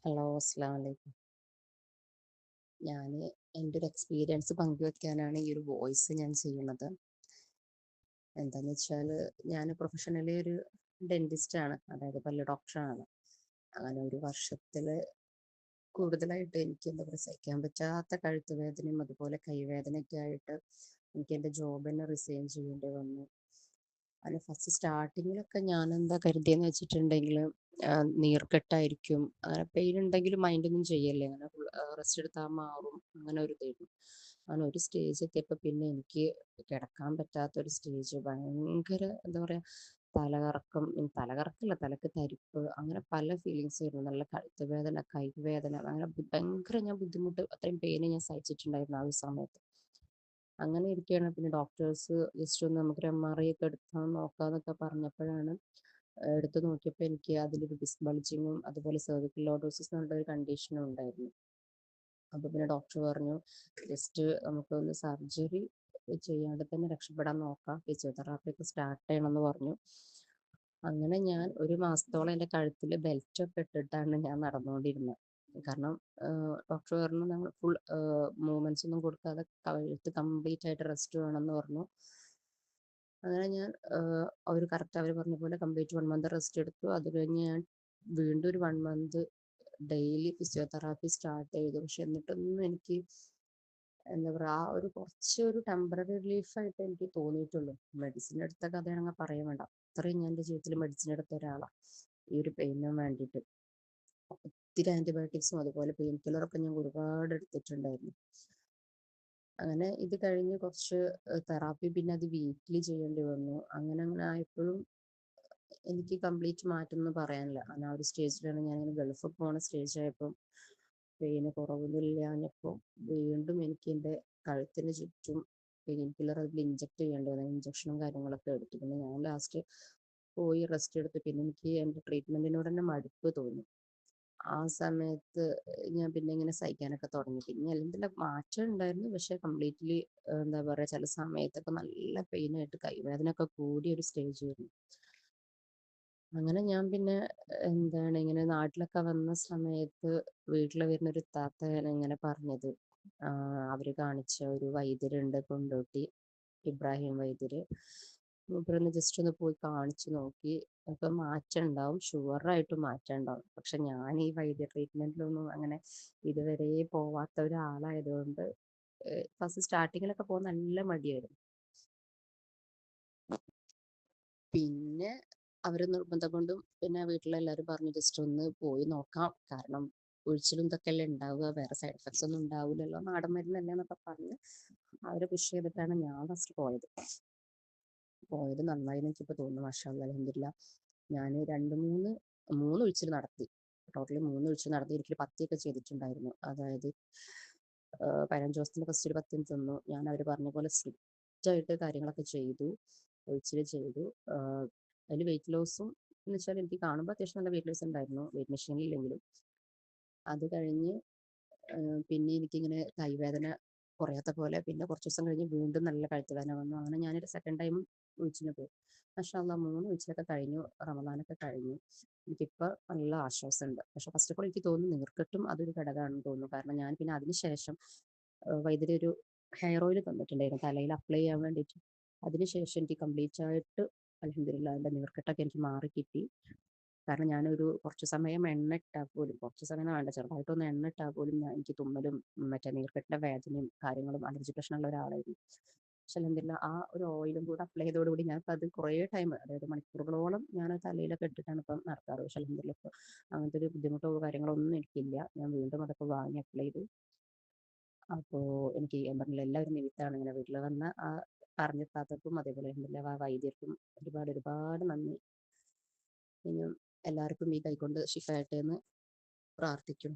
Hello, അസ്സലാമലൈക്കും. ഞാന് എൻ്റെ ഒരു എക്സ്പീരിയൻസ് പങ്കുവെക്കാനാണ് ഈ ഒരു വോയിസ് ഞാൻ ചെയ്യുന്നത്. എന്താന്ന് വെച്ചാല് ഞാൻ പ്രൊഫഷണലി ഒരു ഡെന്റിസ്റ്റാണ്. അതായത് പല്ല് ഡോക്ടറാണ്. അങ്ങനെ ഒരു വർഷത്തില് കൂടുതലായിട്ട് എനിക്ക് എന്താ പറയുക സഹിക്കാൻ പറ്റാത്ത കഴുത്ത് വേദനയും അതുപോലെ കൈവേദനയൊക്കെ ആയിട്ട് എനിക്ക് എൻ്റെ ജോബ് തന്നെ റിസൈൻ ചെയ്യേണ്ടി വന്നു. അതിന് ഫസ്റ്റ് സ്റ്റാർട്ടിങ്ങിലൊക്കെ ഞാൻ എന്താ കരുതിയെന്ന് വെച്ചിട്ടുണ്ടെങ്കിൽ നീർക്കെട്ടായിരിക്കും, അങ്ങനെ പെയിൻ ഉണ്ടെങ്കിലും മൈൻഡൊന്നും ചെയ്യല്ലേ, അങ്ങനെ റെസ്റ്റ് എടുത്താൽ മാറും, അങ്ങനെ ഒരു ഇതായിരുന്നു. അങ്ങനെ ഒരു സ്റ്റേജ് എത്തിയപ്പോൾ പിന്നെ എനിക്ക് കിടക്കാൻ പറ്റാത്തൊരു സ്റ്റേജ്, ഭയങ്കര എന്താ പറയുക തലകറക്കം, തലകറക്കല്ല, തലക്ക് തരിപ്പ്, അങ്ങനെ പല ഫീലിങ്സ് ആയിരുന്നു. നല്ല കഴുത്ത് വേദന, കൈവേദന, അങ്ങനെ ഭയങ്കര ഞാൻ ബുദ്ധിമുട്ട്, അത്രയും പെയിന് ഞാൻ സഹിച്ചിട്ടുണ്ടായിരുന്നു ആ ഒരു സമയത്ത്. അങ്ങനെ ഇരിക്കുകയാണ്. പിന്നെ ഡോക്ടേഴ്സ് ജസ്റ്റ് ഒന്ന് നമുക്കൊരു MRI ഒക്കെ എടുത്താൽ നോക്കാന്നൊക്കെ പറഞ്ഞപ്പോഴാണ് എടുത്ത് നോക്കിയപ്പോൾ എനിക്ക് അതിലൊരു ഡിസ്ബൾജിങ്ങും അതുപോലെ സെർവിക്കൽ ലോഡോസിസ് എന്നുള്ള ഒരു കണ്ടീഷനും ഉണ്ടായിരുന്നു. അപ്പോൾ പിന്നെ ഡോക്ടർ പറഞ്ഞു ജസ്റ്റ് നമുക്കൊന്ന് സർജറി ചെയ്യാണ്ട് തന്നെ രക്ഷപ്പെടാൻ നോക്കാം, ഫിസിയോതെറാപ്പി ഒക്കെ സ്റ്റാർട്ട് ചെയ്യണമെന്ന് പറഞ്ഞു. അങ്ങനെ ഞാൻ ഒരു മാസത്തോളം എൻ്റെ കഴുത്തിൽ ബെൽറ്റൊക്കെ ഇട്ടിട്ടാണ് ഞാൻ നടന്നുകൊണ്ടിരുന്നത്. കാരണം ഡോക്ടർ പറഞ്ഞു ഞങ്ങൾ ഫുൾ മൂവ്മെൻറ്റ്സ് ഒന്നും കൊടുക്കാതെ കഴുത്ത് കംപ്ലീറ്റ് ആയിട്ട് റെസ്റ്റ് വേണമെന്ന് പറഞ്ഞു. അങ്ങനെ ഞാൻ അവർ കറക്റ്റ് അവർ പറഞ്ഞ പോലെ കംപ്ലീറ്റ് 1 മന്ത് റെസ്റ്റ് എടുത്തു. അത് കഴിഞ്ഞ് ഞാൻ വീണ്ടും ഒരു 1 മന്ത് ഡെയിലി ഫിസിയോതെറാപ്പി സ്റ്റാർട്ട് ചെയ്തു. പക്ഷെ എന്നിട്ടൊന്നും എനിക്ക് എന്താ പറയുക ആ ഒരു കുറച്ചൊരു ടെമ്പററി റിലീഫായിട്ട് എനിക്ക് തോന്നിയിട്ടുള്ളൂ. മെഡിസിൻ എടുത്ത കഥയാണെങ്കിൽ പറയാൻ വേണ്ട, അത്രയും ഞാൻ എൻ്റെ ജീവിതത്തിൽ മെഡിസിൻ എടുത്ത ഒരാളാണ് ഈ ഒരു പെയിനിന് വേണ്ടിയിട്ട്. ഒത്തിരി ആൻറ്റിബയോട്ടിക്സും അതുപോലെ പെയിൻ കില്ലറൊക്കെ ഞാൻ ഒരുപാട് എടുത്തിട്ടുണ്ടായിരുന്നു. അങ്ങനെ ഇത് കഴിഞ്ഞ് കുറച്ച് തെറാപ്പി, പിന്നെ അത് വീക്കിലി ചെയ്യേണ്ടി വന്നു. അങ്ങനെ അങ്ങനെ ആയപ്പോഴും എനിക്ക് കംപ്ലീറ്റ് മാറ്റം എന്ന് പറയാനില്ല. അങ്ങനെ ആ ഒരു സ്റ്റേജിലാണ് ഞാനിങ്ങനെ ഗൾഫിൽ പോകുന്ന സ്റ്റേജ് ആയപ്പോൾ പെയിന് കുറവില്ലാഞ്ഞപ്പോൾ വീണ്ടും എനിക്ക് എൻ്റെ കഴുത്തിന് ചുറ്റും പെയിൻ കില്ലർ അതിൽ ഇഞ്ചെക്ട് ചെയ്യേണ്ടി വന്നു. ഇഞ്ചക്ഷനും കാര്യങ്ങളൊക്കെ എടുത്തു. പിന്നെ ഞാൻ ലാസ്റ്റ് പോയി റെസ്റ്റ് എടുത്തു. പിന്നെ എനിക്ക് എൻ്റെ ട്രീറ്റ്മെൻറ്റിനോട് തന്നെ മടുപ്പ് തോന്നി. ആ സമയത്ത് ഞാൻ പിന്നെ ഇങ്ങനെ സഹിക്കാനൊക്കെ തുടങ്ങി. പിന്നെ അൽഹംദുലില്ലാ മാറ്റം ഉണ്ടായിരുന്നു. പക്ഷെ കംപ്ലീറ്റ്ലി എന്താ പറയുക ചില സമയത്തൊക്കെ നല്ല പെയിനായിട്ട് കൈവേദനയൊക്കെ കൂടിയ ഒരു സ്റ്റേജ് ആയിരുന്നു. അങ്ങനെ ഞാൻ പിന്നെ എന്താണ് ഇങ്ങനെ നാട്ടിലൊക്കെ വന്ന സമയത്ത് വീട്ടിൽ വരുന്നൊരു ഇത്താത്തയാണ് ഇങ്ങനെ പറഞ്ഞത്. അവർ കാണിച്ച ഒരു വൈദ്യരുണ്ട് കൊണ്ടോട്ടി, ഇബ്രാഹിം വൈദ്യര്. മൂപ്പരൊന്ന് ജസ്റ്റ് ഒന്ന് പോയി കാണിച്ചു നോക്കി. അപ്പം മാറ്റം ഉണ്ടാവും, ഷുവറായിട്ടും മാറ്റം ഉണ്ടാവും. പക്ഷെ ഞാൻ ഈ വൈദ്യ ട്രീറ്റ്മെൻറ്റിലൊന്നും അങ്ങനെ ഇതുവരെ പോവാത്ത ഒരാളായതുകൊണ്ട് ഫസ്റ്റ് സ്റ്റാർട്ടിങ്ങിലൊക്കെ പോകാൻ നല്ല മടിയായിരുന്നു. പിന്നെ അവർ നിർബന്ധം കൊണ്ടും പിന്നെ വീട്ടിലെല്ലാവരും പറഞ്ഞു ജസ്റ്റ് ഒന്ന് പോയി നോക്കാം, കാരണം ഒഴിച്ചിലും ഇതൊക്കെ അല്ലേ ഉണ്ടാവുക, വേറെ സൈഡ് എഫക്ട്സ് ഒന്നും ഉണ്ടാവില്ലല്ലോ, നാടൻ മരുന്നല്ലേ എന്നൊക്കെ പറഞ്ഞ് അവരെ പുഷ് ചെയ്തിട്ടാണ് ഞാൻ ഫസ്റ്റ് പോയത്. പോയത് നന്നായി എന്ന് എനിക്കിപ്പോൾ തോന്നുന്നു. മാഷാ അല്ലാഹ് അൽഹംദുലില്ലാ. ഞാൻ മൂന്ന് ഒഴിച്ചിൽ നടത്തി. ടോട്ടലി 3 ഒഴിച്ചിൽ നടത്തി. എനിക്ക് പത്തിയൊക്കെ ചെയ്തിട്ടുണ്ടായിരുന്നു. അതായത് 15 ദിവസത്തിന് ഫസ്റ്റ് ഒരു പത്യം തന്നു. ഞാൻ അവർ പറഞ്ഞ പോലെ സ്ട്രിക്റ്റ് ആയിട്ട് കാര്യങ്ങളൊക്കെ ചെയ്തു, ഒഴിച്ചിൽ ചെയ്തു. അതിൽ വെയിറ്റ് ലോസും എന്ന് വെച്ചാൽ എനിക്ക് കാണുമ്പോൾ അത്യാവശ്യം നല്ല വെയിറ്റ് ലോസ് ഉണ്ടായിരുന്നു, വെയിറ്റ് മെഷീനിലെങ്കിലും. അത് കഴിഞ്ഞ് പിന്നെ എനിക്കിങ്ങനെ കൈവേദന കുറയാത്ത പോലെ പിന്നെ കുറച്ച് ദിവസം കഴിഞ്ഞ് വീണ്ടും നല്ല കഴുത്ത് വേദന വന്നു. അങ്ങനെ ഞാനൊരു സെക്കൻഡ് ടൈം ഒഴിച്ചിന് പോയി. മാഷാ അല്ലാഹ് 3 ഒഴിച്ചിലൊക്കെ കഴിഞ്ഞു, റമദാനൊക്കെ കഴിഞ്ഞു. എനിക്കിപ്പോൾ നല്ല ആശ്വാസമുണ്ട്. പക്ഷെ ഫസ്റ്റ് ഓഫ് ഓൾ എനിക്ക് തോന്നുന്നു നീർക്കെട്ടും അതൊരു ഘടകമാണെന്ന് തോന്നുന്നു. കാരണം ഞാൻ പിന്നെ അതിന് ശേഷം വൈദ്യുതി ഒരു ഹെയർ ഓയിൽ തന്നിട്ടുണ്ടായിരുന്നു തലയിൽ അപ്ലൈ ചെയ്യാൻ വേണ്ടിയിട്ട്. അതിനുശേഷം എനിക്ക് കംപ്ലീറ്റ് ആയിട്ട് അൽഹംദുലില്ലാ എൻ്റെ നീർക്കെട്ടൊക്കെ എനിക്ക് മാറി കിട്ടി. കാരണം ഞാനൊരു കുറച്ച് സമയം എണ്ണ ഇട്ടാൽ പോലും, കുറച്ച് സമയം വേണ്ട, ചെറുതായിട്ടൊന്ന് എണ്ണ ഇട്ടാൽ പോലും എനിക്ക് തുമ്മലും മറ്റേ നീർക്കെട്ടിൻ്റെ വേദനയും കാര്യങ്ങളും അലർജി പ്രശ്നമുള്ള ഒരാളായിരുന്നു. പക്ഷെ അൽഹംദുലില്ലാ ആ ഒരു ഓയിലും കൂടെ അപ്ലൈ ചെയ്തതോടുകൂടി ഞാനിപ്പോൾ അത് കുറേ ടൈം, അതായത് മണിക്കൂറുകളോളം ഞാൻ തലയിലൊക്കെ ഇട്ടിട്ടാണ് ഇപ്പം നടക്കാറ്. പക്ഷെ അൽഹംദുലില്ലാ ഇപ്പോൾ അങ്ങനത്തെ ഒരു ബുദ്ധിമുട്ടോ കാര്യങ്ങളോ ഒന്നും എനിക്കില്ല. ഞാൻ വീണ്ടും അതൊക്കെ വാങ്ങി അപ്ലൈ ചെയ്തു. അപ്പോൾ എനിക്ക് ഞാൻ പറഞ്ഞില്ല എല്ലാവരും നിമിത്തമാണ് ഇങ്ങനെ വീട്ടിൽ വന്ന ആ പറഞ്ഞ താത്തക്കും അതേപോലെ അൽഹംദുലില്ലാ ആ വൈദ്യർക്കും ഒരുപാട് ഒരുപാട് നന്ദി. ഇനിയും എല്ലാവർക്കും ഈ കൈകൊണ്ട് ഷിഫായിട്ട് എന്ന് പ്രാർത്ഥിക്കുന്നു.